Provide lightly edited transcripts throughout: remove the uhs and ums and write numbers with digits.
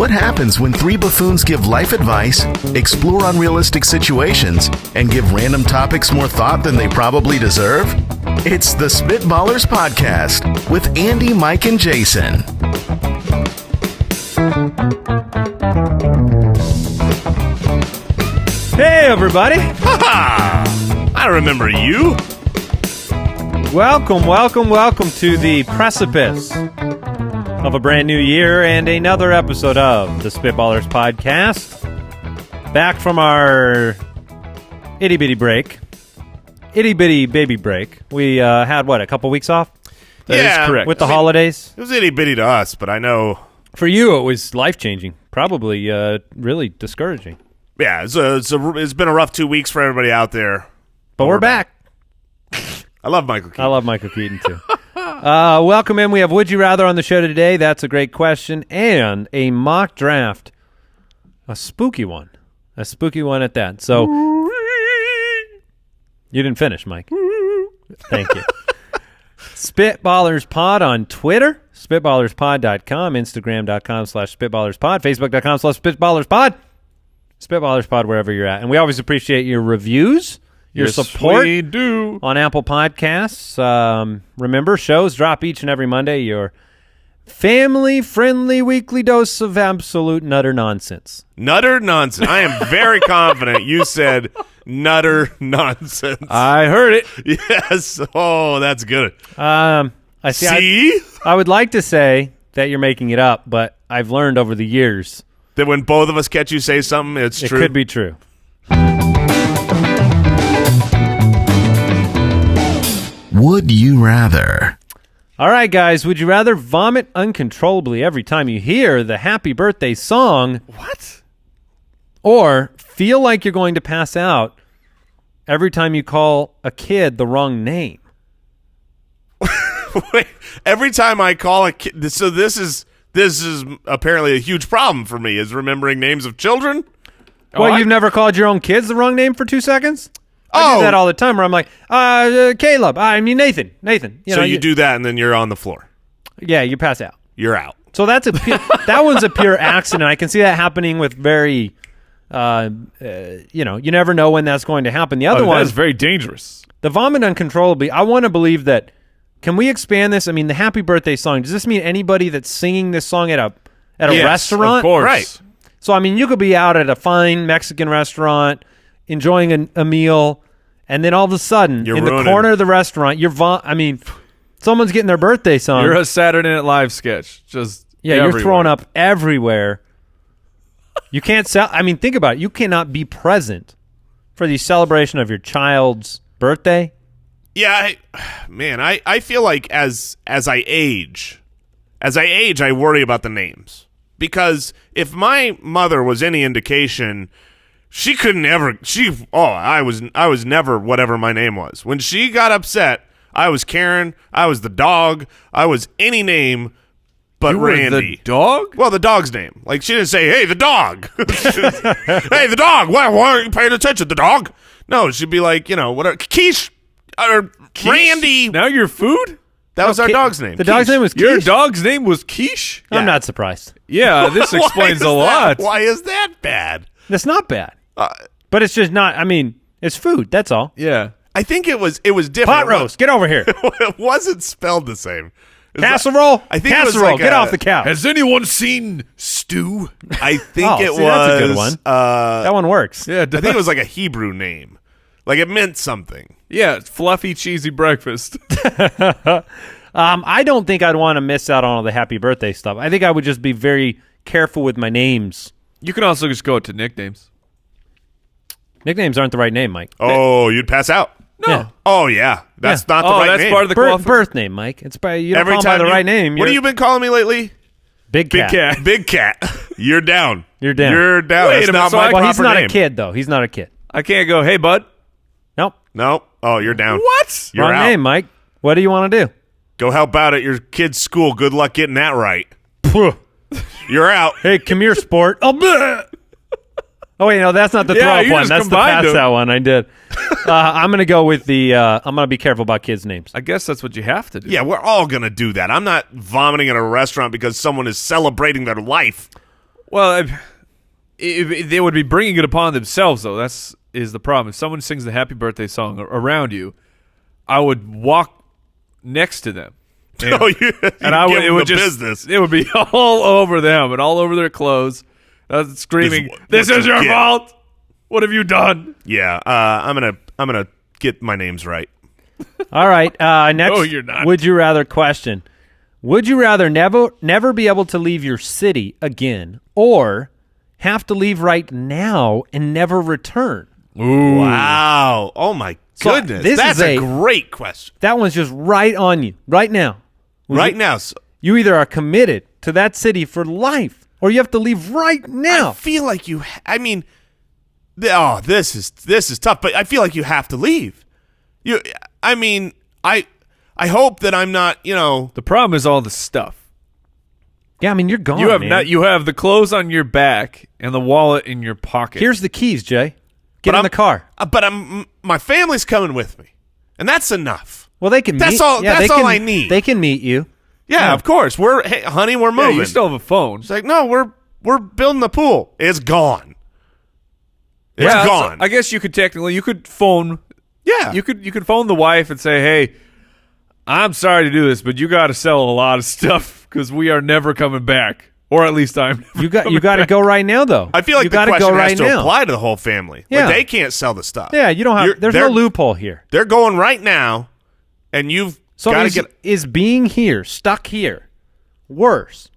What happens when three buffoons give life advice, explore unrealistic situations, and give random topics more thought than they probably deserve? It's the Spitballers Podcast with Andy, Mike, and Jason. Hey, everybody. Ha-ha! I remember you. Welcome to the precipice of a brand new year and another episode of the Spitballers Podcast. Back from our itty-bitty baby break. We had, a couple weeks off? That is correct. With the holidays? It was itty-bitty to us, but I know... For you, it was life-changing. Probably really discouraging. Yeah, it's been a rough 2 weeks for everybody out there. But we're back. I love Michael Keaton. I love Michael Keaton, too. Welcome in. We have Would You Rather on the show today. That's a great question. And a mock draft. A spooky one. A spooky one at that. So, you didn't finish, Mike. Thank you. Spitballers Pod on Twitter. Spitballerspod.com. Instagram.com/SpitballersPod. Facebook.com/SpitballersPod. Spitballers Pod wherever you're at. And we always appreciate your reviews. Your support we do. On Apple Podcasts. Remember, shows drop each and every Monday. Your family-friendly weekly dose of absolute nutter nonsense. Nutter nonsense. I am very confident you said nutter nonsense. I heard it. Yes. Oh, that's good. I see. I would like to say that you're making it up, but I've learned over the years that when both of us catch you say something, it's true. It could be true. Would you rather? All right, guys. Would you rather vomit uncontrollably every time you hear the happy birthday song? What? Or feel like you're going to pass out every time you call a kid the wrong name? Wait, every time I call a kid, so this is apparently a huge problem for me, is remembering names of children. Well, you've never called your own kids the wrong name for 2 seconds? I do that all the time where I'm like, Caleb, I mean Nathan. You do that and then you're on the floor. Yeah, you pass out. You're out. So that's that one's a pure accident. I can see that happening with very, you never know when that's going to happen. The other one is very dangerous. The vomit uncontrollably. I want to believe that. Can we expand this? I mean, the happy birthday song. Does this mean anybody that's singing this song at a yes, restaurant? Of course. Right. So I mean, you could be out at a fine Mexican restaurant enjoying a meal, and then all of a sudden, you're in ruining. the corner of the restaurant, someone's getting their birthday song. You're a Saturday Night Live sketch. You're throwing up everywhere. You can't sell. I mean, think about it. You cannot be present for the celebration of your child's birthday. Yeah, I feel like as I age, I worry about the names, because if my mother was any indication, she couldn't ever. I was never whatever my name was. When she got upset, I was Karen. I was the dog. I was any name but you were Randy. The dog? Well, the dog's name. Like, she didn't say, "Hey, the dog." Hey, the dog. Why aren't you paying attention? The dog. No, she'd be like, whatever. Quiche. Or Randy. Now you're food? That was our dog's name. The dog's name was Quiche? Your dog's name was Quiche? I'm not surprised. Yeah, this explains a lot. Why is that bad? That's not bad. But it's just not, it's food. That's all. Yeah. I think it was different. Pot roast. Get over here. It wasn't spelled the same. Casserole. I think Casserole. it was like Get off the couch. Has anyone seen Stew? I think it was. That's a good one. That one works. Yeah, I think it was like a Hebrew name. Like, it meant something. Yeah, fluffy, cheesy breakfast. I don't think I'd want to miss out on all the happy birthday stuff. I think I would just be very careful with my names. You can also just go to nicknames. Nicknames aren't the right name, Mike. Oh, you'd pass out. No. Yeah. Oh, yeah. That's not the right that's name. part of the birth name, Mike. It's by you don't Every call them by time the right name. What have you been calling me lately? Big Cat. Big Cat. You're down. You're down. You're down. Wait That's a not minute, so my I- Well, proper he's not name. a kid, though. He's not a kid. I can't go, hey, bud. Nope. No. Oh, you're down. What? You're Wrong out. name, Mike. What do you want to do? Go help out at your kid's school. Good luck getting that right. You're out. Hey, come here, sport. Oh, bleh. Oh, wait, no, that's not the Yeah, throw-up you one. just That's the combined pass them. out one I did. I'm going to go with the I'm going to be careful about kids' names. I guess that's what you have to do. Yeah, we're all going to do that. I'm not vomiting at a restaurant because someone is celebrating their life. Well, they would be bringing it upon themselves, though. Is the problem. If someone sings the happy birthday song around you, I would walk next to them. And, it would just business. It would be all over them and all over their clothes, screaming, "This is your fault! What have you done?" Yeah, I'm gonna get my names right. All right. Next, No, you're not. Would you rather question? Would you rather never be able to leave your city again, or have to leave right now and never return? Ooh. Wow! Oh my goodness, that's a great question. That one's just right on you right now. Now, You either are committed to that city for life, or you have to leave right now. I feel like you. I mean, this is tough, but I feel like you have to leave. I hope that I'm not. The problem is all the stuff. Yeah, I mean, you're gone. You have the clothes on your back and the wallet in your pocket. Here's the keys, Jay. Get in the car. But my family's coming with me, and that's enough. Well, they can. That's meet, all. Yeah, that's all I need. They can meet you. Yeah, of course. Hey, honey, we're moving. You still have a phone. It's like, no, we're building the pool. It's gone. It's gone. So I guess you could phone. Yeah, You could phone the wife and say, "Hey, I'm sorry to do this, but you got to sell a lot of stuff because we are never coming back, or at least I'm." You got to go right now, though. I feel like you the question has to apply to the whole family. Yeah. Like, they can't sell the stuff. Yeah, you don't have. There's no loophole here. They're going right now, and you've got to get. Is being here, stuck here, worse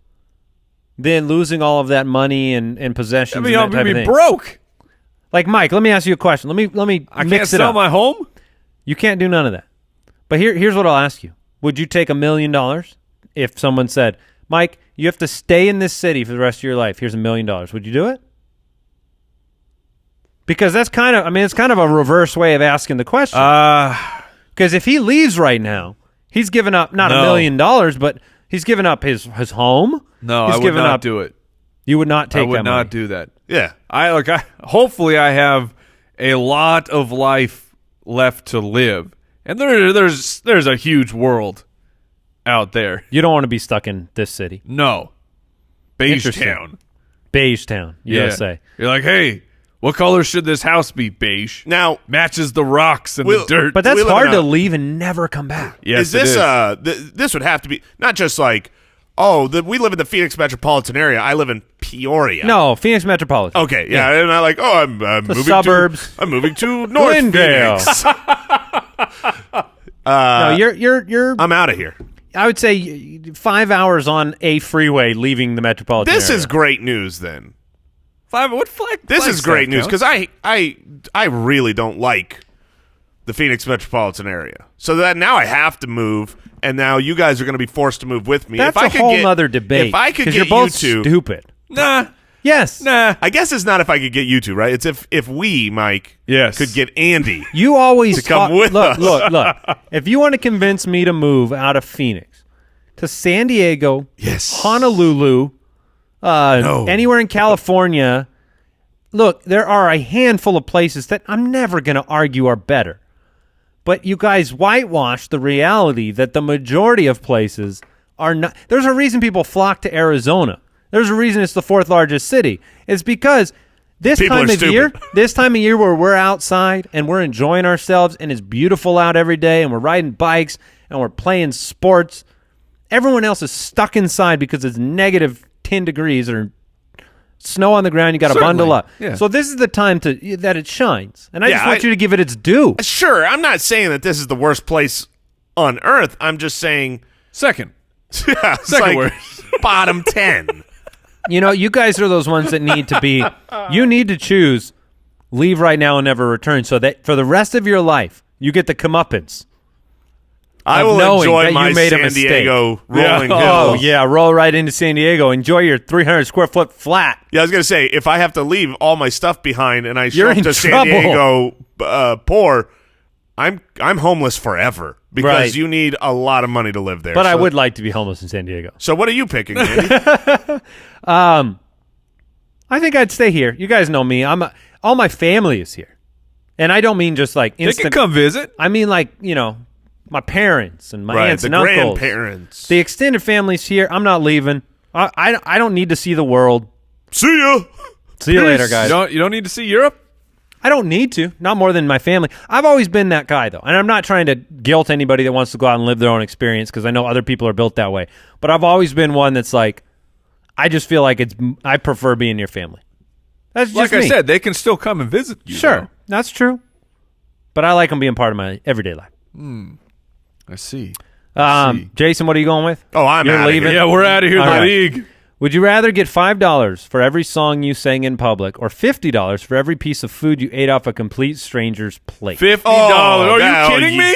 than losing all of that money and possessions? I mean, and I'll that type of be thing? broke. Like, Mike, let me ask you a question. Let me. I mix can't it sell up. my home. You can't do none of that. But here's what I'll ask you: would you take $1 million if someone said, "Mike, you have to stay in this city for the rest of your life. Here's $1 million." Would you do it? Because that's it's kind of a reverse way of asking the question. Because if he leaves right now, he's given up not $1 million, but he's given up his home. No, he's I would not do it. You would not take that I would not money. do that. Yeah, hopefully I have a lot of life left to live, and there's a huge world out there. You don't want to be stuck in this city. No, Beige Interesting. Town, Beige Town, USA. You're like, hey, what color should this house be? Beige. Now matches the rocks and the dirt. But that's hard to leave and never come back. Yes, is this this would have to be not just like, we live in the Phoenix metropolitan area. I live in Peoria. No, Phoenix metropolitan. Okay, yeah. And I like, I'm moving suburbs. I'm moving to North Glendale. Phoenix. No, you're. I'm out of here. I would say 5 hours on a freeway leaving the metropolitan This area. is great news then. What flag? This is great news counts? because I really don't like the Phoenix metropolitan area. So that now I have to move, and now you guys are going to be forced to move with me. That's if I a could whole get, other debate. If I could because get you're both you two, stupid. Nah. Yes. Nah. I guess it's not if I could get you two, right? It's if we, Mike, Yes. could get Andy. You always to come with look, us. Look. If you want to convince me to move out of Phoenix to San Diego, Yes. Honolulu, anywhere in California, look, there are a handful of places that I'm never going to argue are better. But you guys whitewash the reality that the majority of places are not. There's a reason people flock to Arizona. There's a reason it's the fourth largest city. It's because this People time are of stupid. year, where we're outside and we're enjoying ourselves and it's beautiful out every day and we're riding bikes and we're playing sports, everyone else is stuck inside because it's negative 10 degrees or snow on the ground. You got to bundle up. Yeah. So this is the time that it shines. And I Yeah, just want you to give it its due. Sure, I'm not saying that this is the worst place on earth. I'm just saying Second. yeah, it's Second like worst. bottom 10. You know, you guys are those ones that need to be, you need to choose leave right now and never return so that for the rest of your life, you get the comeuppance. I of will knowing enjoy that you my made a San mistake. Diego rolling hills. Oh, yeah, roll right into San Diego. Enjoy your 300 square foot flat. Yeah, I was going to say, if I have to leave all my stuff behind and I show You're up in to San trouble. Diego poor, I'm homeless forever because Right. you need a lot of money to live there. But I So- would like to be homeless in San Diego. So what are you picking, Andy? I think I'd stay here. You guys know me. All my family is here. And I don't mean just like They can instant. come visit. I mean like, my parents and my Right, aunts the and uncles. grandparents. The extended family's here. I'm not leaving. I don't need to see the world. See ya. See you later, guys. You don't need to see Europe? I don't need to. Not more than my family. I've always been that guy, though. And I'm not trying to guilt anybody that wants to go out and live their own experience because I know other people are built that way. But I've always been one that's like, I just feel like I prefer being near family. That's just Like me. I said, they can still come and visit you. Sure. though. That's true. But I like them being part of my everyday life. I see. Jason, what are you going with? Oh, I'm You're outta leaving? here. Yeah, we're out of here. All The right. league. Would you rather get $5 for every song you sang in public or $50 for every piece of food you ate off a complete stranger's plate? $50. Oh, Are no, you kidding me?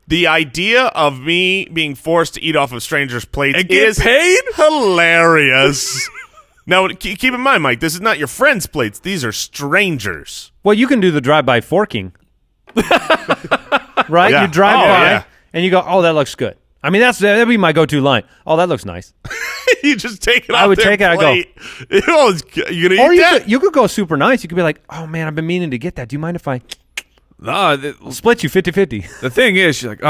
The idea of me being forced to eat off of strangers' plates And get is paid? hilarious. Now, keep in mind, Mike, this is not your friends' plates. These are strangers. Well, you can do the drive-by forking. Right? Yeah. You drive Oh, by yeah. and you go, oh, that looks good. I mean, that'd be my go-to line. Oh, that looks nice. You just take it I off would their take it, I go- plate. You going to Or eat you that? could go super nice. You could be like, oh, man, I've been meaning to get that. Do you mind if I Nah, split you 50-50? the thing is, she's like,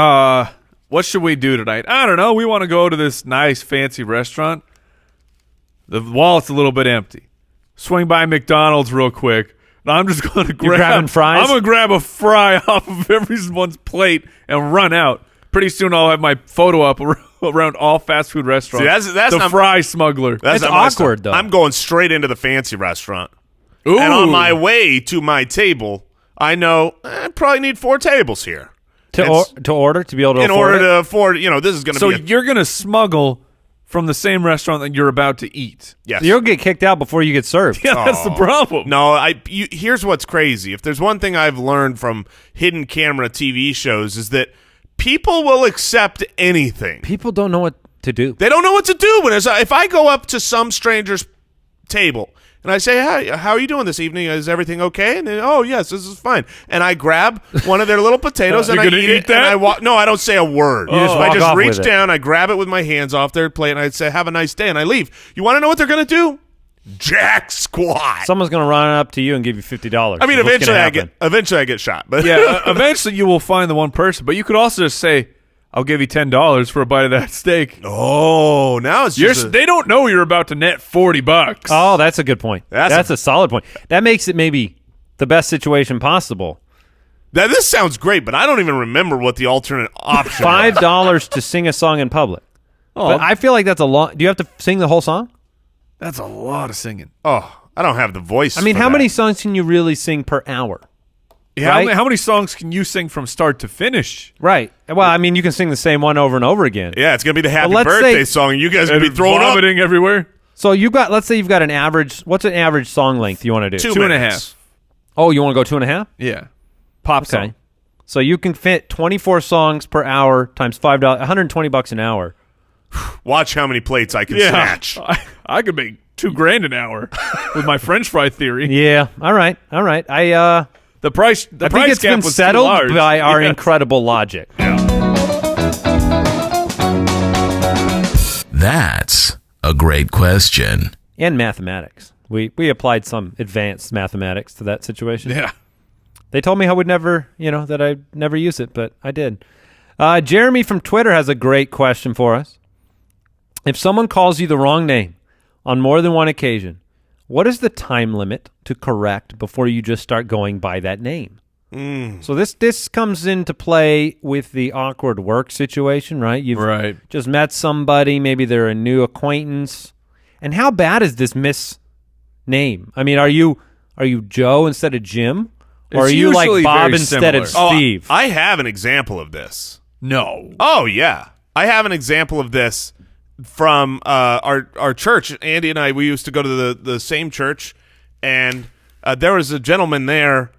what should we do tonight? I don't know. We want to go to this nice, fancy restaurant. The wallet's a little bit empty. Swing by McDonald's real quick. And I'm just going to grab grabbing fries? I'm going to grab a fry off of everyone's plate and run out. Pretty soon I'll have my photo up around all fast food restaurants. See, that's the not- fry smuggler. That's It's not my awkward, style. though. I'm going straight into the fancy restaurant. Ooh. And on my way to my table, I know I probably need 4 tables here. To order, to be able to In afford order it? to afford, this is going to So be you're going to smuggle from the same restaurant that you're about to eat. yes. You'll get kicked out before you get served. Yeah, that's the problem. No, here's what's crazy. If there's one thing I've learned from hidden camera TV shows is that people will accept anything. People don't know what to do. They don't know what to do if I go up to some stranger's table and I say, "Hi, how are you doing this evening? Is everything okay?" And they, "Oh, yes, this is fine." And I grab one of their little potatoes and You're I gonna eat eat it. that? And I walk. No, I don't say a word. You just walk I just off reach with it. down, I grab it with my hands off their plate, and I say, "Have a nice day," and I leave. You want to know what they're going to do? Jack squat. Someone's going to run up to you and give you $50. I mean, What's gonna eventually I happen? get shot. But Yeah, eventually you will find the one person. But you could also just say, I'll give you $10 for a bite of that steak. oh, now it's just They don't know you're about to net $40. Oh, that's a good point. That's a solid point. That makes it maybe the best situation possible. Now, this sounds great, but I don't even remember what the alternate option was. $5 to sing a song in public. Oh, But I feel like that's a long. Do you have to sing the whole song? that's a lot of singing. Oh, I don't have the voice. I mean, for how that. many songs can you really sing per hour? Yeah, Right? how many songs can you sing from start to finish? Right. Well, I mean, you can sing the same one over and over again. Yeah, it's gonna be the happy let's birthday say- song. You guys are gonna be throwing up vomiting everywhere. So let's say you've got an average. What's an average song length you want to do? 2 2.5. minutes. Oh, you want to go 2.5? Yeah. Pop Okay. song. So you can fit 24 songs per hour times $5, $120 an hour. Watch how many plates I can Yeah. snatch. I could make $2,000 an hour with my French fry theory. Yeah. All right. The price I think it's gap been was settled too large. by our Yes. incredible logic. That's a great question. And mathematics. We applied some advanced mathematics to that situation. Yeah. They told me I would never, that I'd never use it, but I did. Jeremy from Twitter has a great question for us. If someone calls you the wrong name on more than one occasion, what is the time limit to correct before you just start going by that name? So this comes into play with the awkward work situation, right? You've Right. just met somebody, maybe they're a new acquaintance. And how bad is this misname? I mean, are you Joe instead of Jim? Or It's are you like usually Bob very instead of similar. Steve? I have an example of this. No. Oh yeah, I have an example of this from our church. Andy and I, we used to go to the same church, and there was a gentleman there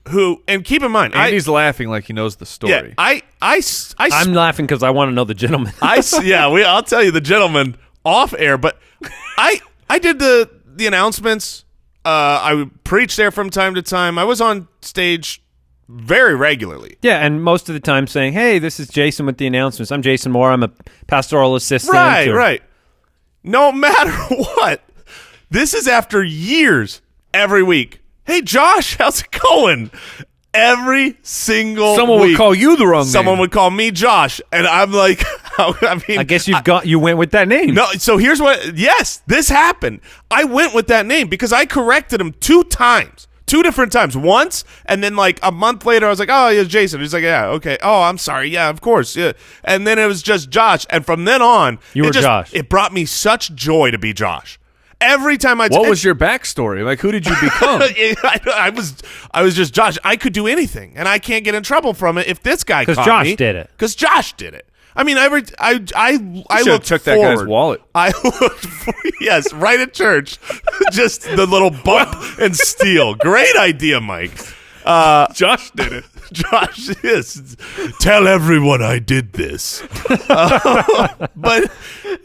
who, and keep in mind, Andy's laughing like he knows the story. I'm laughing because I want to know the gentleman. I'll tell you the gentleman off air, but I did the announcements. I would preach there from time to time. I was on stage very regularly. Yeah, and most of the time saying, hey, this is Jason with the announcements. I'm Jason Moore. I'm a pastoral assistant. Right. No matter what, this is after years, every week. Hey, Josh, how's it going? Every single Someone week, would call you the wrong someone name. would call me Josh, and I'm like, I mean, I guess you went with that name. No, so here's what. Yes, this happened. I went with that name because I corrected him 2 times. 2 different times. Once, and then like a month later, I was like, "Oh, it's Jason." He's like, "Yeah, okay." "Oh, I'm sorry. Yeah, of course." Yeah, and then it was just Josh. And from then on, Josh. It brought me such joy to be Josh. Every time What was your backstory? Like, who did you become? I was just Josh. I could do anything, and I can't get in trouble from it if this guy caught me. Because Josh did it. Because Josh did it. I mean, I looked took that forward. guy's wallet. I looked yes, right at church. Just the little bump and steal. Great idea, Mike. Josh did it. Josh is. Tell everyone I did this.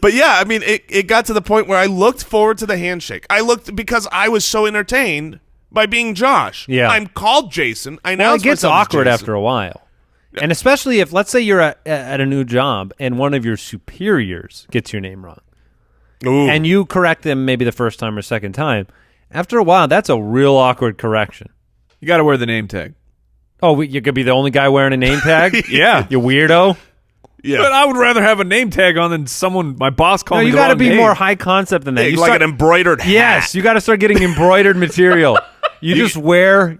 But yeah, I mean, it got to the point where I looked forward to the handshake. I looked because I was so entertained by being Josh. Yeah. I'm called Jason. I know Well, it gets awkward after a while. And especially if, let's say you're at a new job and one of your superiors gets your name wrong. Ooh. And you correct them maybe the first time or second time. After a while, that's a real awkward correction. You got to wear the name tag. Oh, you could be the only guy wearing a name tag? Yeah. You weirdo. Yeah. But I would rather have a name tag on than my boss calling me You the got to wrong be name. more high concept than that. Like You start- an embroidered hat. Yes, you got to start getting embroidered material. You just wear...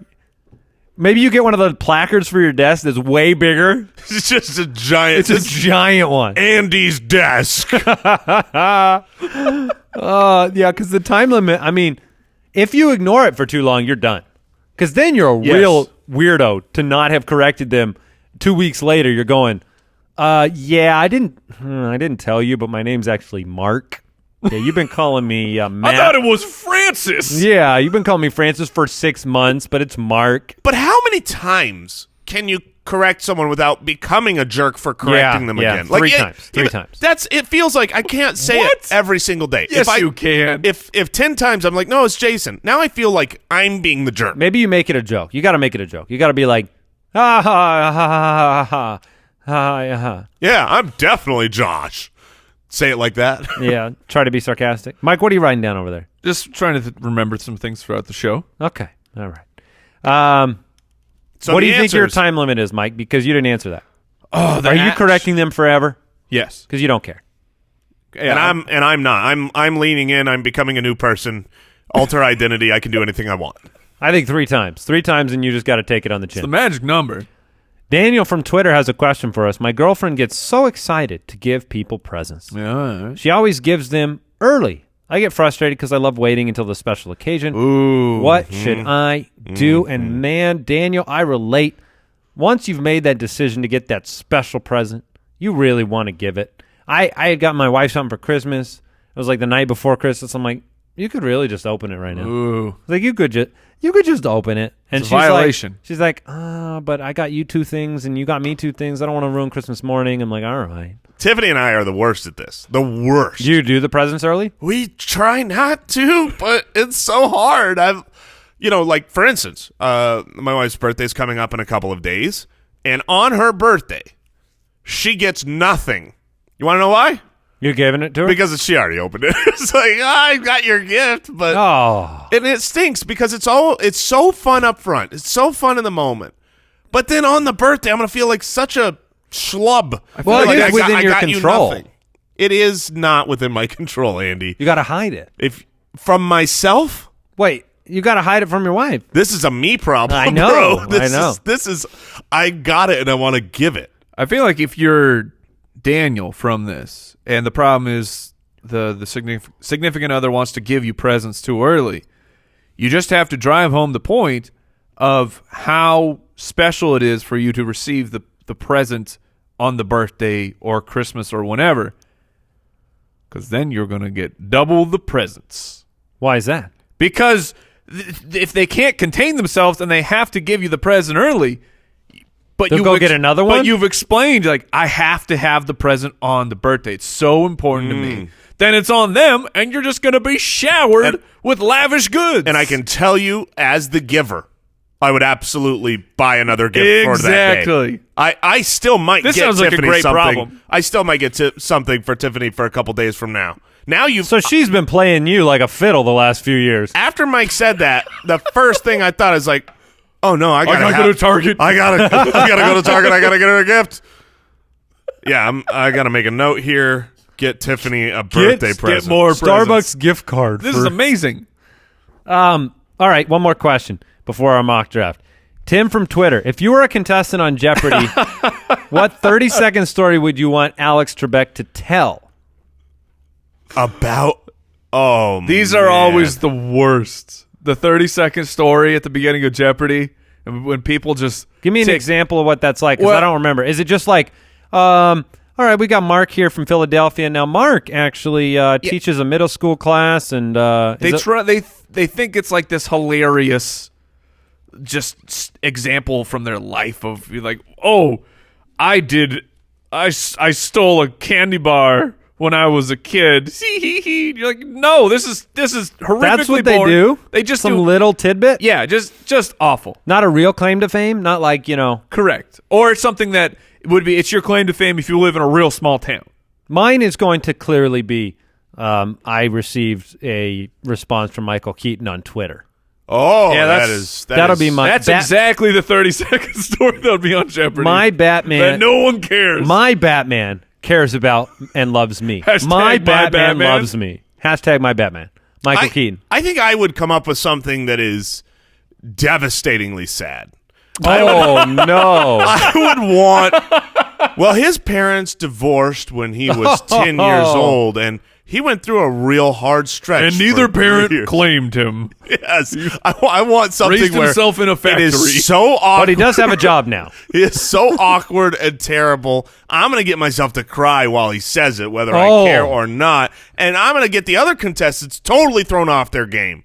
Maybe you get one of the placards for your desk that's way bigger. It's just a giant. It's a giant one. Andy's desk. Yeah, because the time limit, I mean, if you ignore it for too long, you're done. Because then you're a real weirdo to not have corrected them 2 weeks later. You're going, yeah, I didn't tell you, but my name's actually Mark. Yeah, you've been calling me Matt. I thought it was Francis. Yeah, you've been calling me Francis for 6 months, but it's Mark. But how many times can you correct someone without becoming a jerk for correcting them again? Three times. It feels like I can't say it every single day. Yes, you can. If 10 times I'm like, no, it's Jason. Now I feel like I'm being the jerk. Maybe you make it a joke. You got to make it a joke. You got to be like, ha ha ha ha ha ha ha. Yeah, I'm definitely Josh. Say it like that. Yeah, try to be sarcastic. Mike, what are you writing down over there? Just trying to remember some things throughout the show. Okay, all right. So what do you the think your answers- time limit is, Mike? Because you didn't answer that. Oh, Are you correcting them forever? Yes. Because you don't care. And I'm not. I'm leaning in. I'm becoming a new person. Alter identity. I can do anything I want. I think 3 times. 3 times, and you just got to take it on the It's the chin. magic number. Daniel from Twitter has a question for us. My girlfriend gets so excited to give people presents. Yeah. She always gives them early. I get frustrated because I love waiting until the special occasion. Ooh. What should I do? And man, Daniel, I relate. Once you've made that decision to get that special present, you really want to give it. I had got my wife something for Christmas. It was like the night before Christmas. I'm like, you could really just open it right now. Ooh. Like you could just open it. And It's a violation. She's like, but I got you 2 things and you got me 2 things. I don't want to ruin Christmas morning. I'm like, all right. Tiffany and I are the worst at this. The worst. You do the presents early? We try not to, but it's so hard. Like for instance, my wife's birthday is coming up in a couple of days, and on her birthday, she gets nothing. You want to know why? You're giving it to her? Because she already opened it. It's like, I got your gift, but and it stinks because it's so fun up front. It's so fun in the moment, but then on the birthday, I'm gonna feel like such a schlub. Well, it is within your you control. nothing. It is not within my control, Andy. You got to hide it. If from myself, Wait, you got to hide it from your wife. this is a me problem. I know, bro. I know. This is. I got it, and I want to give it. I feel like if you're Daniel from this, and the problem is the significant other wants to give you presents too early, you just have to drive home the point of how special it is for you to receive the present on the birthday or Christmas or whenever, because then you're going to get double the presents. Why is that? Because if they can't contain themselves and they have to give you the present early, but They'll you go get another one? But you've explained, like, I have to have the present on the birthday. It's so important to me. Then it's on them, and you're just going to be showered with lavish goods. And I can tell you, as the giver, I would absolutely buy another gift for that day. Exactly. I still might This get sounds like a Tiffany great something. problem. I still might get something for Tiffany for a couple days from now. Now you've So she's been playing you like a fiddle the last few years. after Mike said that, the first thing I thought is like, oh no, I gotta go to Target. I gotta go to Target. I gotta get her a gift. Yeah, I got to make a note here. Get Tiffany a birthday present. Get more Starbucks presents. gift card. This is amazing. All right, one more question before our mock draft. Tim from Twitter, if you were a contestant on Jeopardy, what 30-second story would you want Alex Trebek to tell? About These are always the worst. The 30-second story at the beginning of Jeopardy, and when people just Give me an example of what that's like, because I don't remember. Is it just like, all right, we got Mark here from Philadelphia. Now, Mark actually teaches a middle school class, and they think it's like this hilarious just example from their life of like, oh, I stole a candy bar when I was a kid. You're like, no, this is horrifically that's what boring. they do? They just Some do little tidbit? Yeah, just awful. Not a real claim to fame? Not like, Correct. Or it's something that would be, it's your claim to fame if you live in a real small town. Mine is going to clearly be, I received a response from Michael Keaton on Twitter. Oh, yeah, that'll be my. That's exactly the 30-second story that would be on Jeopardy. My Batman. That no one cares. My Batman cares about and loves me. My Batman loves me. Hashtag my Batman. Michael Keaton. I think I would come up with something that is devastatingly sad. Oh, no. I would want... Well, his parents divorced when he was 10 years old, and he went through a real hard stretch. And neither for parent years. claimed him. Yes. I want something Raised where himself in a factory. it is so awkward. But he does have a job now. It is so awkward and terrible. I'm going to get myself to cry while he says it, whether Oh. I care or not. And I'm going to get the other contestants totally thrown off their game.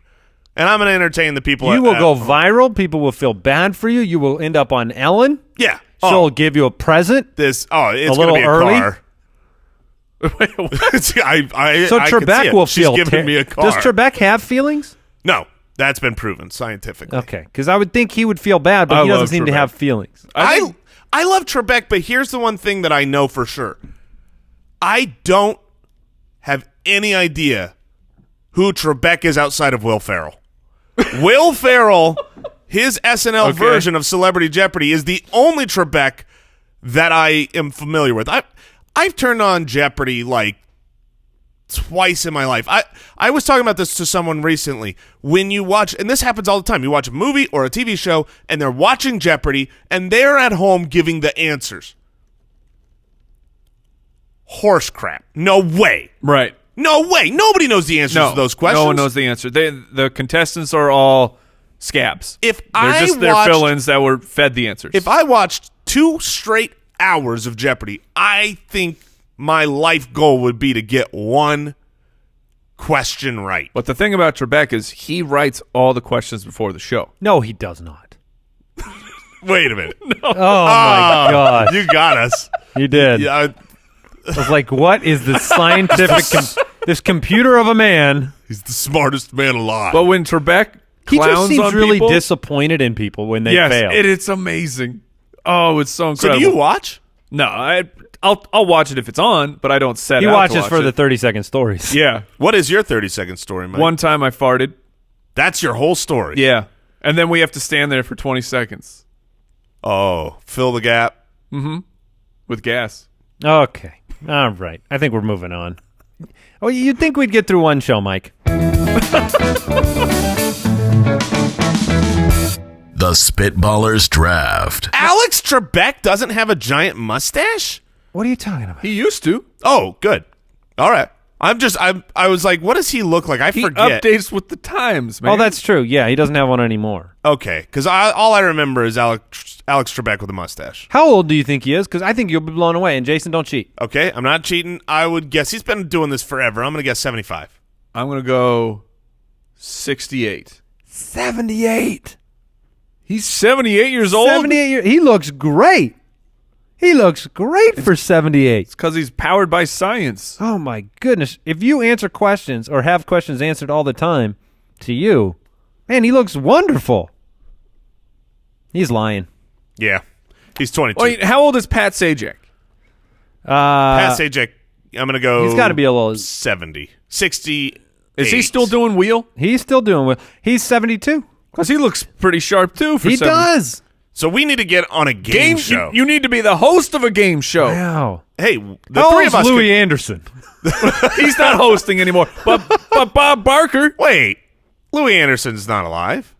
And I'm going to entertain the people. You will go viral. People will feel bad for you. You will end up on Ellen. Yeah. She'll give you a present. It's going to little be a early? car. So I can see Trebek it. will She's feel... giving me a car. Does Trebek have feelings? No, that's been proven scientifically. Okay, because I would think he would feel bad, but I he doesn't love seem to Trebek. have feelings. I love Trebek, but here's the one thing that I know for sure. I don't have any idea who Trebek is outside of Will Ferrell. Will Ferrell, his SNL version of Celebrity Jeopardy, is the only Trebek that I am familiar with. I've turned on Jeopardy like twice in my life. I was talking about this to someone recently. When you watch, and this happens all the time, you watch a movie or a TV show, and they're watching Jeopardy, and they're at home giving the answers. Horse crap. No way. Right. No way. Nobody knows the answers to those questions. No one knows the answer. The contestants are all scabs. If They're just their fill-ins that were fed the answers. If I watched 2 straight hours of Jeopardy, I think my life goal would be to get one question right. But the thing about Trebek is he writes all the questions before the show. No, he does not. Wait a minute. Oh, my God. You got us. You did. Yeah, I was like, what is this scientific... this computer of a man... he's the smartest man alive. But when Trebek He clowns just seems on really people, disappointed in people when they yes, fail. it's amazing. Oh, it's so so incredible. do you watch? No, I'll watch it if it's on, but I don't set He out to watches watch for the it. 30-second stories. Yeah. What is your 30-second story, Mike? One time I farted. That's your whole story. Yeah. And then we have to stand there for 20 seconds. Oh, fill the gap. With gas. Okay. All right. I think we're moving on. Oh, you'd think we'd get through one show, Mike. The Spitballers Draft. Alex Trebek doesn't have a giant mustache? What are you talking about? He used to. Oh, good. All right. I was like, what does he look like? I He forget. updates with the times, man. Oh, that's true. Yeah, he doesn't have one anymore. Okay, because all I remember is Alex Trebek with a mustache. How old do you think he is? Because I think you'll be blown away. And Jason, don't cheat. Okay, I'm not cheating. I would guess he's been doing this forever. I'm going to guess 75. I'm going to go 68. 78. He's 78 years old? 78 years. He looks great. He looks great for 78. It's because he's powered by science. Oh, my goodness. If you answer questions or have questions answered all the time to you, man, he looks wonderful. He's lying. Yeah, he's 22. Wait, how old is Pat Sajak? Pat Sajak, I'm going to go He's got to be a little... 70. 60. Is he still doing wheel? He's still doing well. He's 72. Because he looks pretty sharp, too. For He 70. does. So we need to get on a game show. You need to be the host of a game show. Wow. Hey, the How three old's of us Louis Anderson? He's not hosting anymore. But Bob Barker. Wait, Louis Anderson's not alive.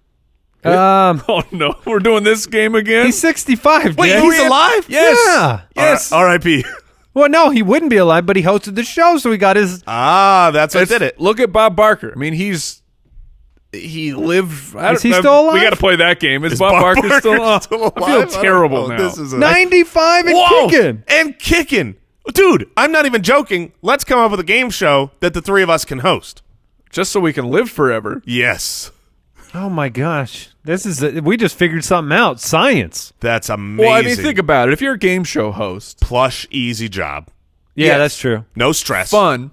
Oh no, we're doing this game again. He's 65. Wait, Jay. he's alive? Yes. Yeah. Yes. R.I.P. Well, no, he wouldn't be alive, but he hosted the show, so he got his. That's what did it. Look at Bob Barker. I mean, he lived. Is he still alive? We got to play that game. Is Bob Barker still alive? I feel terrible now. This is 95 and kicking. And kicking. Dude, I'm not even joking. Let's come up with a game show that the three of us can host. Just so we can live forever. Yes. Oh my gosh, we just figured something out. Science. That's amazing. Well, I mean, think about it. If you're a game show host, plush, easy job. Yeah, Yes. that's true. No stress. fun.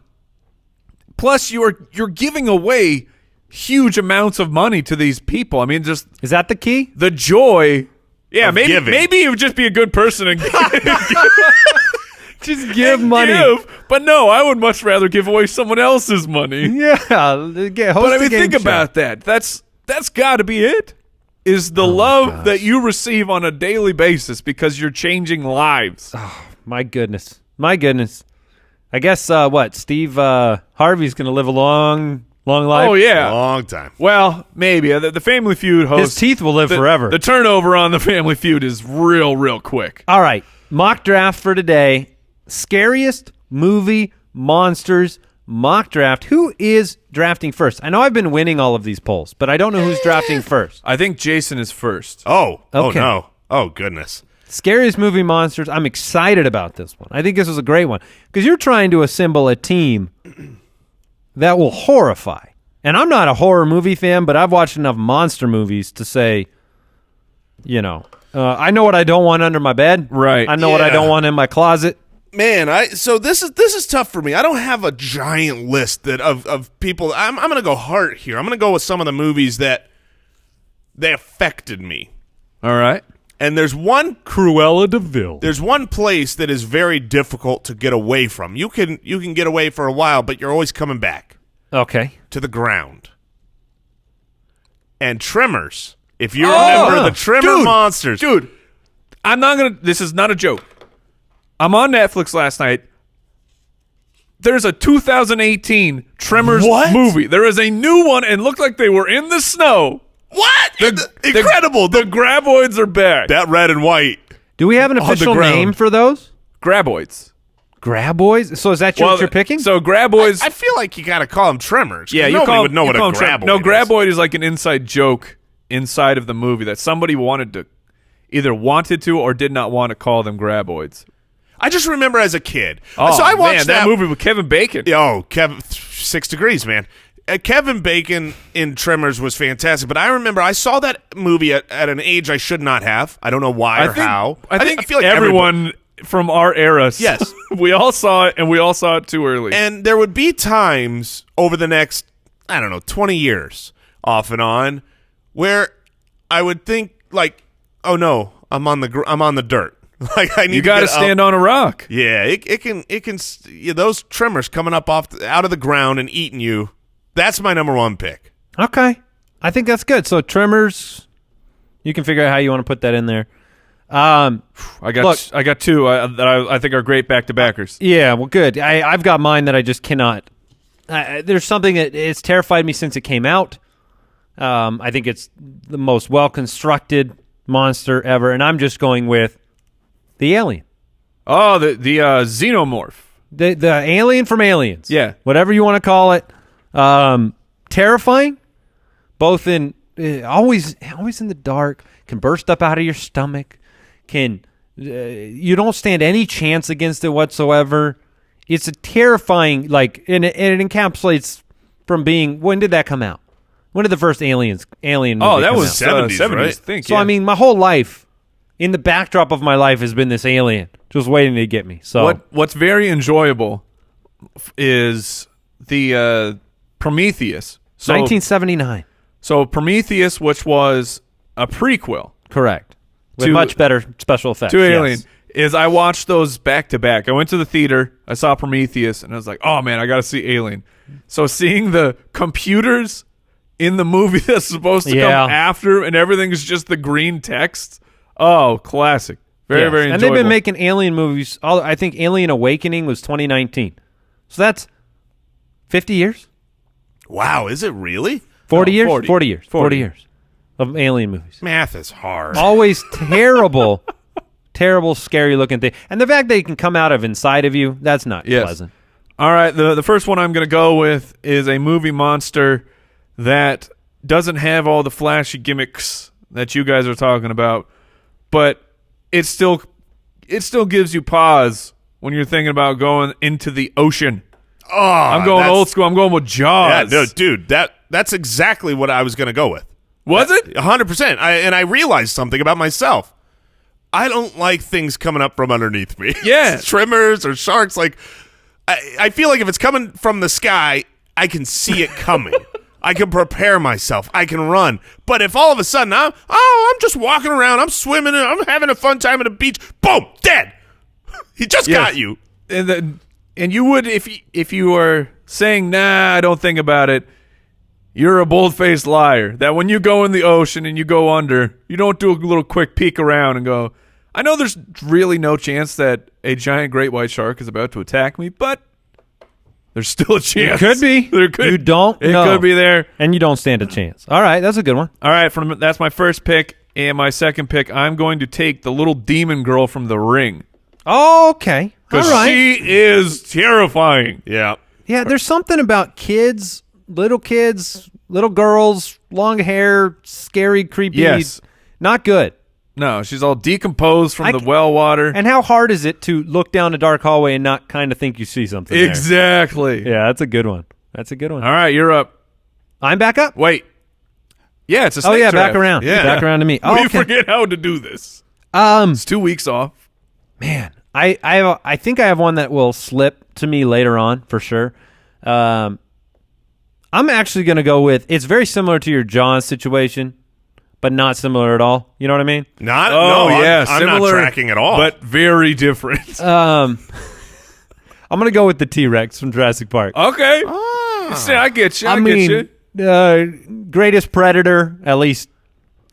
Plus, you're giving away huge amounts of money to these people. I mean, just Is that the key? the joy. Yeah, Of maybe giving. maybe you would just be a good person and Just give money. But no, I would much rather give away someone else's money. Yeah, But I mean, think about that. That's got to be it. Is the love that you receive on a daily basis because you're changing lives. My goodness. I guess Steve Harvey's going to live a long life. Oh yeah. Long time. Well, maybe the Family Feud host. His teeth will live forever. The turnover on the Family Feud is real quick. All right, mock draft for today. Scariest movie monsters mock draft. Who is drafting first? I know I've been winning all of these polls, but I don't know who's drafting first. I think Jason is first. Oh Okay. no. Oh, goodness. Scariest movie monsters. I'm excited about this one. I think this was a great one because you're trying to assemble a team that will horrify. And I'm not a horror movie fan, but I've watched enough monster movies to say, I know what I don't want under my bed. Right. I know what I Yeah. don't want in my closet. Man, so this is tough for me. I don't have a giant list of people. I'm going to go heart here. I'm going to go with some of the movies that they affected me. All right. And there's one Cruella de Vil. There's one place that is very difficult to get away from. You can get away for a while, but you're always coming back Okay. to the ground. And Tremors. If you remember the Tremor monsters. Dude, this is not a joke. I'm on Netflix last night. There's a 2018 Tremors movie. There is a new one and looked like they were in the snow. What? Incredible. The graboids are back. That red and white. Do we have an On the official ground. name for those? Graboids. Graboids? So is that what you're picking? So graboids. I feel like you got to call them Tremors. 'Cause yeah, nobody would know what a call 'em graboid No, is. graboid is like an inside joke inside of the movie that somebody wanted to or did not want to call them graboids. I just remember as a kid. Oh, so I watched man, that movie with Kevin Bacon. Oh, Kevin, 6 Degrees, man. Kevin Bacon in Tremors was fantastic, but I remember I saw that movie at an age I should not have. I don't know why or how. I think feel like everyone from our era. Yes. we all saw it, and we all saw it too early. And there would be times over the next, 20 years, off and on, where I would think like, oh no, I'm on the dirt. Like I need you got to stand on a rock. Yeah, it can those Tremors coming up out of the ground and eating you. That's my number one pick. Okay. I think that's good. So Tremors, you can figure out how you want to put that in there. I got two that I think are great back-to-backers. Yeah, well, good. I've got mine that I just cannot. There's something that it's terrified me since it came out. I think it's the most well-constructed monster ever, and I'm just going with the alien. Oh, the xenomorph. The alien from Aliens. Yeah. Whatever you want to call it. Terrifying, both in always in the dark, can burst up out of your stomach, you don't stand any chance against it whatsoever. It's a terrifying, and it encapsulates from being, when did that come out? When did the first alien movie Oh, that come was out? 70s, 70s, right? I think. So, I mean, my whole life, in the backdrop of my life has been this alien just waiting to get me. So what's very enjoyable is the Prometheus. So, 1979. So Prometheus, which was a prequel Correct. With To- much better special effects. to yes. Alien, is I watched those back to back. I went to the theater, I saw Prometheus, and I was like, oh man, I got to see Alien. So seeing the computers in the movie that's supposed to Yeah. come after and everything is just the green text, Oh, classic. Very, Yes. very And enjoyable. they've been making Alien movies. I think Alien Awakening was 2019. So that's 50 years? Wow, is it really? 40 No, years? 40. 40 years. 40 40. years of Alien movies. Math is hard. Always terrible, terrible, scary-looking thing. And the fact that it can come out of inside of you, that's not Yes. pleasant. All right, the first one I'm going to go with is a movie monster that doesn't have all the flashy gimmicks that you guys are talking about, but it still gives you pause when you're thinking about going into the ocean. Oh, I'm going old school. I'm going with Yeah, Jaws. no, dude, that's exactly what I was going to go with. Was it? 100%. I realized something about myself. I don't like things coming up from underneath me. Yeah. Trimmers or sharks. Like, I feel like if it's coming from the sky, I can see it coming. I can prepare myself. I can run. But if all of a sudden I'm just walking around, I'm swimming, I'm having a fun time at a beach, boom, dead. He just got you. And you would, if you were saying, nah, I don't think about it, you're a bold-faced liar. That when you go in the ocean and you go under, you don't do a little quick peek around and go, I know there's really no chance that a giant great white shark is about to attack me, but there's still a chance. Could be. There could. You don't It know. could be there. And you don't stand a chance. All right, that's a good one. All right, that's my first pick. And my second pick, I'm going to take the little demon girl from The Ring. Okay. All Because right. she is terrifying. Yeah. Yeah, there's something about kids, little girls, long hair, scary, creepy. Yes. Not good. No, she's all decomposed from I the c- well water. And how hard is it to look down a dark hallway and not kind of think you see something there? Exactly. Yeah, that's a good one. That's a good one. All right, you're up. I'm back up? Wait. Yeah, it's a Oh, snake yeah, draft. back around. Yeah. Back around to me. Oh, We okay. forget how to do this. Um, It's 2 weeks off. Man, I think I have one that will slip to me later on for sure. I'm actually going to go with, it's very similar to your Jaws situation, but not similar at all. You know what I mean? No, I'm similar, not tracking at all. but very different. I'm going to go with the T-Rex from Jurassic Park. Okay. See, I get you. I get you. Greatest predator, at least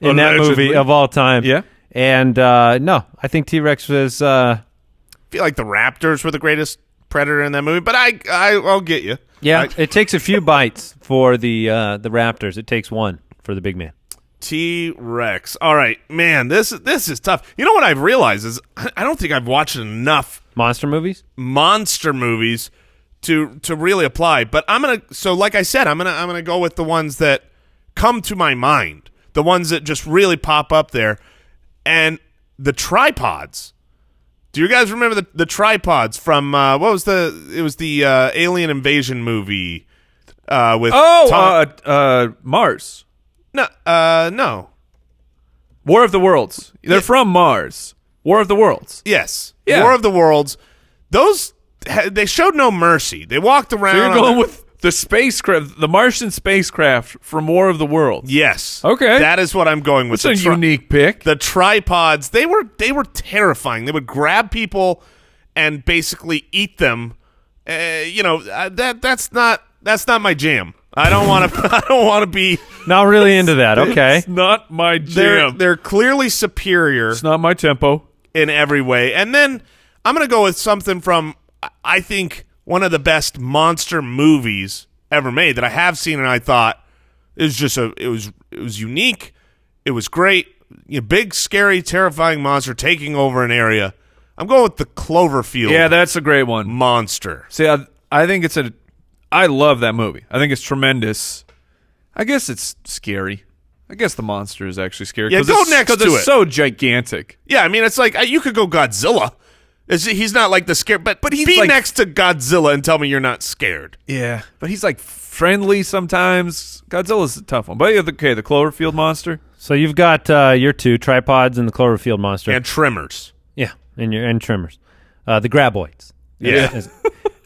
in that Allegedly. movie of all time. Yeah. And no, I think T-Rex was... I feel like the Raptors were the greatest predator in that movie, but I'll get you. Yeah, it takes a few bites for the Raptors. It takes one for the big man. T-Rex. All right, man, this is tough. You know what I've realized is I don't think I've watched enough Monster movies? monster movies to really apply. But like I said, I'm gonna go with the ones that come to my mind, the ones that just really pop up there, and the tripods. Do you guys remember the tripods from what was the alien invasion movie with Mars. no. War of the Worlds. They're from Mars. War of the Worlds. Yes. Yeah. War of the Worlds. Those they showed no mercy. They walked around. So you're going with the spacecraft, the Martian spacecraft from War of the Worlds. Yes. Okay. That is what I'm going with. That's a unique pick. The tripods, they were terrifying. They would grab people and basically eat them. That's not my jam. I don't want to be. Not really into that. Okay. It's not my jam. They're clearly superior It's not my tempo. in every way. And then I'm going to go with something from, I think, one of the best monster movies ever made that I have seen, and I thought it was unique. It was great. Big, scary, terrifying monster taking over an area. I'm going with the Cloverfield. Yeah, that's a great one. Monster. See, I think I love that movie. I think it's tremendous. I guess it's scary. I guess the monster is actually scary. Yeah, go next to it's it. so gigantic. Yeah, I mean, it's like you could go Godzilla. He's not like the scared, but he's be like- next to Godzilla and tell me you're not scared. Yeah, but he's like friendly sometimes. Godzilla's a tough one. But okay, the Cloverfield monster. So you've got your two tripods and the Cloverfield monster. And Tremors. Yeah, and trimmers. The graboids. Yeah.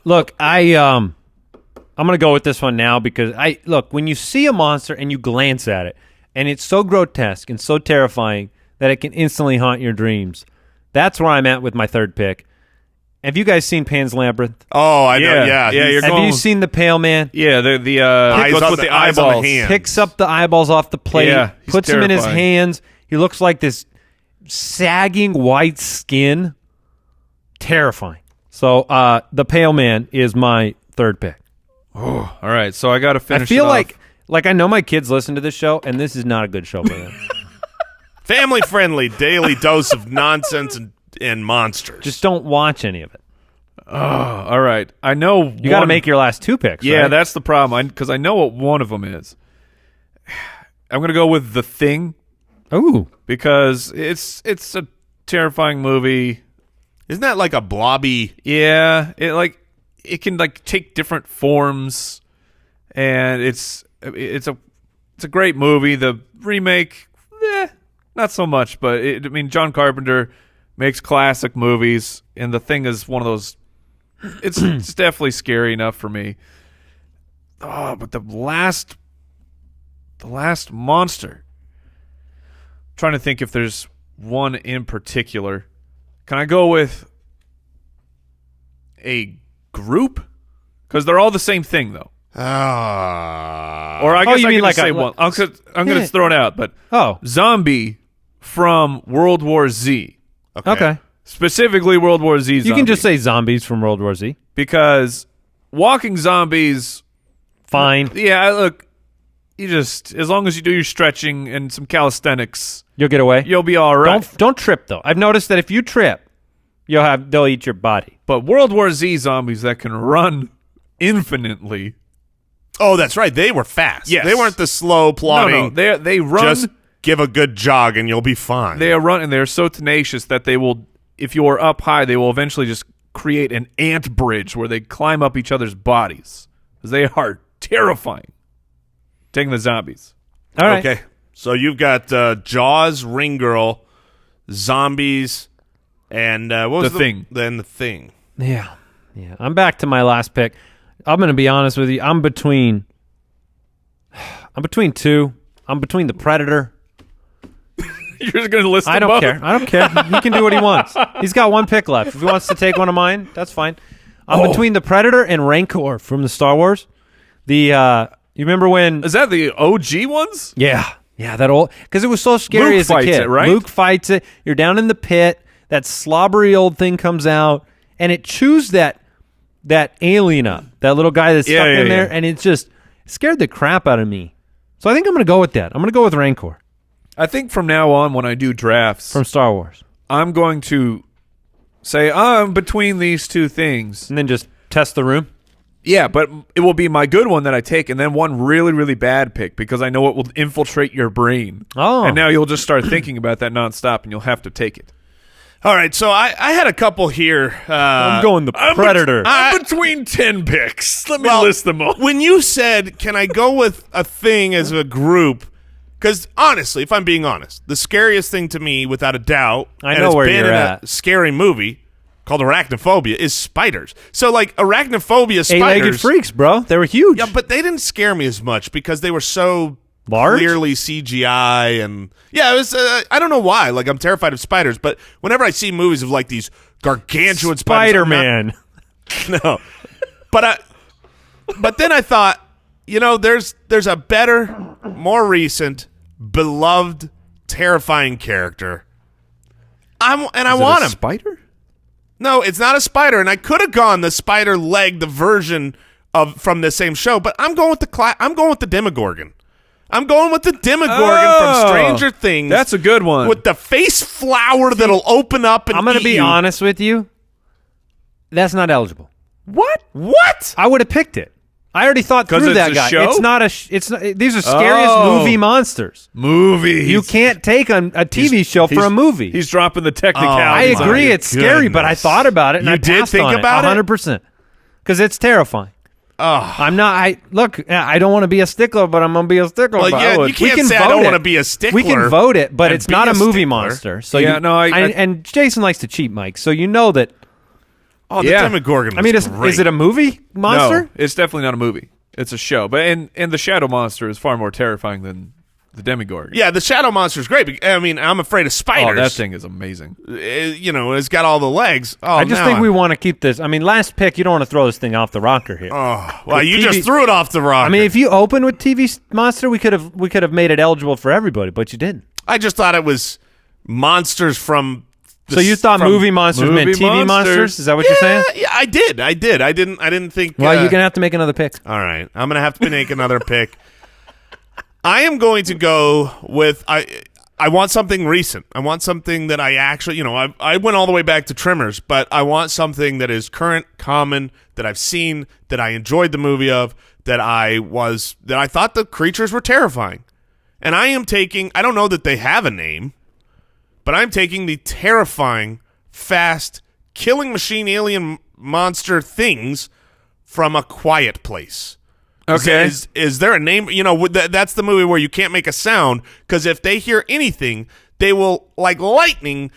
Look, I'm going to go with this one now because when you see a monster and you glance at it and it's so grotesque and so terrifying that it can instantly haunt your dreams. That's where I'm at with my third pick. Have you guys seen Pan's Labyrinth? Oh, I know. Yeah. Yeah. You're Have going- you seen The Pale Man? Yeah, the Eyes what's on with the- the eyes on the eyeballs. hand. Picks up the eyeballs off the plate, Yeah, he's puts them in his terrifying. hands. He looks like this sagging white skin. Terrifying. So the Pale Man is my third pick. Oh, all right. So I got to finish. I feel it off. like I know my kids listen to this show, and this is not a good show for them. Family-friendly daily dose of nonsense and monsters. Just don't watch any of it. Oh, all right. I know you got to make your last two picks. Yeah, right? that's the problem. Because I know what one of them is. I'm going to go with The Thing. Ooh, because it's a terrifying movie. Isn't that like a blobby? Yeah, it can like take different forms, and it's a great movie. The remake, not so much, but John Carpenter makes classic movies, and The Thing is one of those. It's definitely scary enough for me. Oh, but the last monster. I'm trying to think if there's one in particular. Can I go with a group? Because they're all the same thing, though. Or I guess you I mean can like just say one. I'm going to throw it out, but Zombie from World War Z. Okay. Specifically World War Z zombie. You can just say zombies from World War Z. Because walking zombies... Fine. Yeah, look, you just... As long as you do your stretching and some calisthenics... You'll get away. You'll be all right. Don't trip, though. I've noticed that if you trip, they'll eat your body. But World War Z zombies that can run infinitely... Oh, that's right. They were fast. Yes. They weren't the slow plodding. No, they run... Just give a good jog and you'll be fine. They run, and they're so tenacious that they will... If you are up high, they will eventually just create an ant bridge where they climb up each other's bodies. Because they are terrifying. Taking the zombies. All right. Okay. So you've got Jaws, Ring Girl, zombies, and what was The Thing. Then The Thing. Yeah. I'm back to my last pick. I'm going to be honest with you. I'm between two. I'm between The Predator. You're just going to list them I don't both? care. I don't care. He can do what he wants. He's got one pick left. If he wants to take one of mine, that's fine. I'm between The Predator and Rancor from the Star Wars. You remember when... Is that the OG ones? Yeah, that old... Because it was so scary Luke as a fights kid. it, right? Luke fights it. You're down in the pit. That slobbery old thing comes out, and it chews that alien up. That little guy that's stuck in there, and it just scared the crap out of me. So I think I'm going to go with that. I'm going to go with Rancor. I think from now on, when I do drafts... From Star Wars. I'm going to say, I'm between these two things. And then just test the room? Yeah, but it will be my good one that I take, and then one really, really bad pick, because I know it will infiltrate your brain. Oh. And now you'll just start thinking about that nonstop, and you'll have to take it. All right, so I had a couple here. I'm going The Predator. I'm between 10 picks. Let me list them all. When you said, can I go with a thing as a group, because honestly, if I'm being honest, the scariest thing to me, without a doubt, I know where you're at. A scary movie called Arachnophobia, is spiders. So, like, Arachnophobia spiders... Eight-legged freaks, bro. They were huge. Yeah, but they didn't scare me as much because they were so... Large? Clearly CGI, and it was. I don't know why. Like, I'm terrified of spiders, but whenever I see movies of like these gargantuan Spider-Man. No, but then I thought, there's a better, more recent, beloved, terrifying character. I want him. Spider? No, it's not a spider, and I could have gone the spider-legged version from the same show, but I'm going with the Demogorgon. I'm going with the Demogorgon from Stranger Things. That's a good one. With the face flower that'll open up and I'm going to be you. honest with you. That's not eligible. What? I would have picked it. I already thought through it's that a guy. show? It's not a. These are scariest movie monsters. Movies. You can't take a TV show for a movie. He's dropping the I technicalities. agree, it's scary, but I thought about it and You I did passed think on about it? 100%. Because it's terrifying. Oh. I'm not. I don't want to be a stickler, but I'm gonna be a stickler. Well, about yeah, it. you can't We can say I vote don't it. want to be a stickler. We can vote it, but and it's not be a a movie stickler. monster. So Yeah, and Jason likes to cheat, Mike. So you know that. Oh, the Yeah. Demogorgon. I mean, is it a movie monster? No, it's definitely not a movie. It's a show. But and the Shadow Monster is far more terrifying than the Demogorgon. Yeah, the Shadow Monster is great. I mean, I'm afraid of spiders. Oh, that thing is amazing. It's got all the legs. Oh, I just think we want to keep this. I mean, last pick, you don't want to throw this thing off the rocker here. Oh, well, you TV just threw it off the rocker. I mean, if you open with TV monster, we could have made it eligible for everybody, but you didn't. I just thought it was monsters from. So you thought movie monsters meant movie TV monsters? Is that what you're saying? Yeah, I did. I didn't think. Well, you're gonna have to make another pick. All right, I'm gonna have to make another pick. I am going to go with I want something recent. I want something that I actually, I went all the way back to Tremors, but I want something that is current, common, that I've seen, that I enjoyed the movie of, that I thought the creatures were terrifying. And I don't know that they have a name, but I'm taking the terrifying, fast, killing machine alien monster things from A Quiet Place. Okay. Is there a name? That's the movie where you can't make a sound, because if they hear anything, they will, like lightning,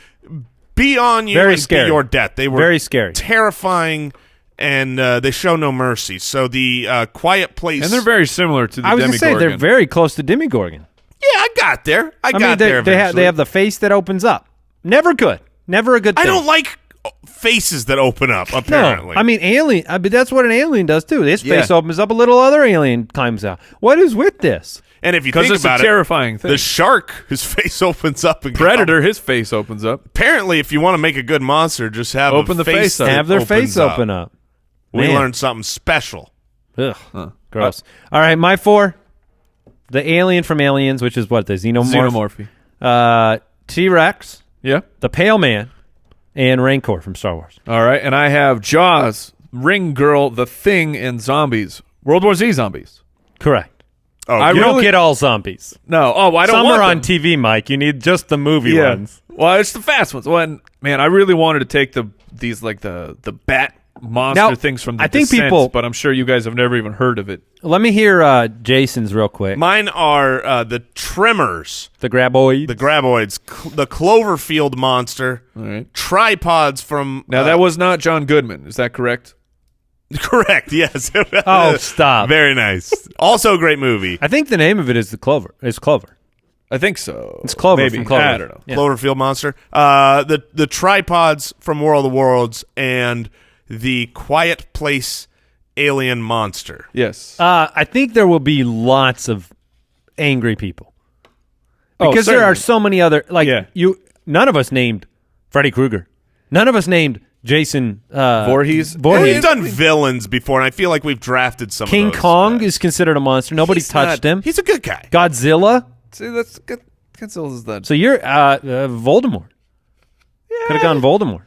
be on you and be your death. They were very scary, terrifying, and they show no mercy. So the Quiet Place, and they're very similar to the I was Demogorgon. going to say they're very close to Demogorgon. Yeah, I got there. I got there. They have the face that opens up. Never good. Never a good thing. I don't like faces that open up, apparently. No, I mean, alien. But that's what an alien does too. His face opens up, a little other alien climbs out. What is with this? And if you think about it's a terrifying thing. The shark, his face opens up. And Predator, his face opens up. Apparently, if you want to make a good monster, just have Open the face up. Have their face open up. We learned something special. Ugh, gross. All right, my 4. The alien from Aliens, which is what? The Xenomorph. T-Rex. Yeah. The Pale Man. And Rancor from Star Wars. All right, and I have Jaws, Ring Girl, The Thing, and Zombies. World War Z zombies. Correct. Oh, you don't get all zombies. No. Oh, I don't Some want are on them. TV, Mike. You need just the movie ones. Well, it's the fast ones. Man, I really wanted to take these the bat monster things from the Descent, but I'm sure you guys have never even heard of it. Let me hear Jason's real quick. Mine are the Tremors. The Graboids. The Graboids. The Cloverfield monster. All right. Tripods from... Now, that was not John Goodman. Is that correct? Correct, yes. Oh, stop. Very nice. Also a great movie. I think the name of it is Clover. It's Clover. I think so. It's Clover Maybe. from Clover. I don't know. Yeah. Cloverfield monster. The Tripods from World of Worlds, and the Quiet Place alien monster. Yes. I think there will be lots of angry people. Because there are so many other... None of us named Freddy Krueger. None of us named Jason... Voorhees. We've done villains before, and I feel like we've drafted some King of those Kong guys. is considered a monster. Nobody touched him. He's a good guy. Godzilla. See, that's good. Godzilla's that. So you're Voldemort. Could have gone Voldemort.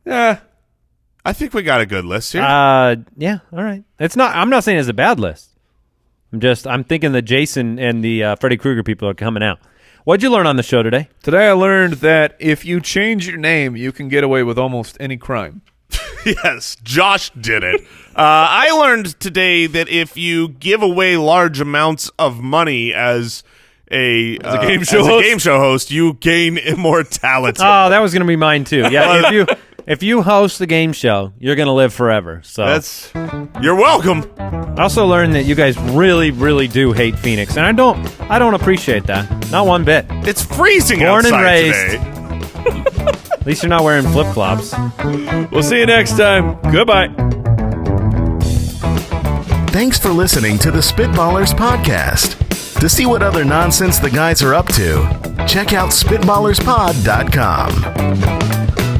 Yeah. I think we got a good list here. Yeah, all right. I'm not saying it's a bad list. I'm thinking that Jason and the Freddy Krueger people are coming out. What'd you learn on the show today? Today I learned that if you change your name, you can get away with almost any crime. Yes, Josh did it. I learned today that if you give away large amounts of money as a game show host, you gain immortality. Oh, that was going to be mine too. Yeah, if you host the game show, you're going to live forever. So you're welcome. I also learned that you guys really, really do hate Phoenix, and I don't appreciate that. Not one bit. It's freezing Born and outside raised. today. At least you're not wearing flip-flops. We'll see you next time. Goodbye. Thanks for listening to the Spitballers podcast. To see what other nonsense the guys are up to, check out SpitballersPod.com.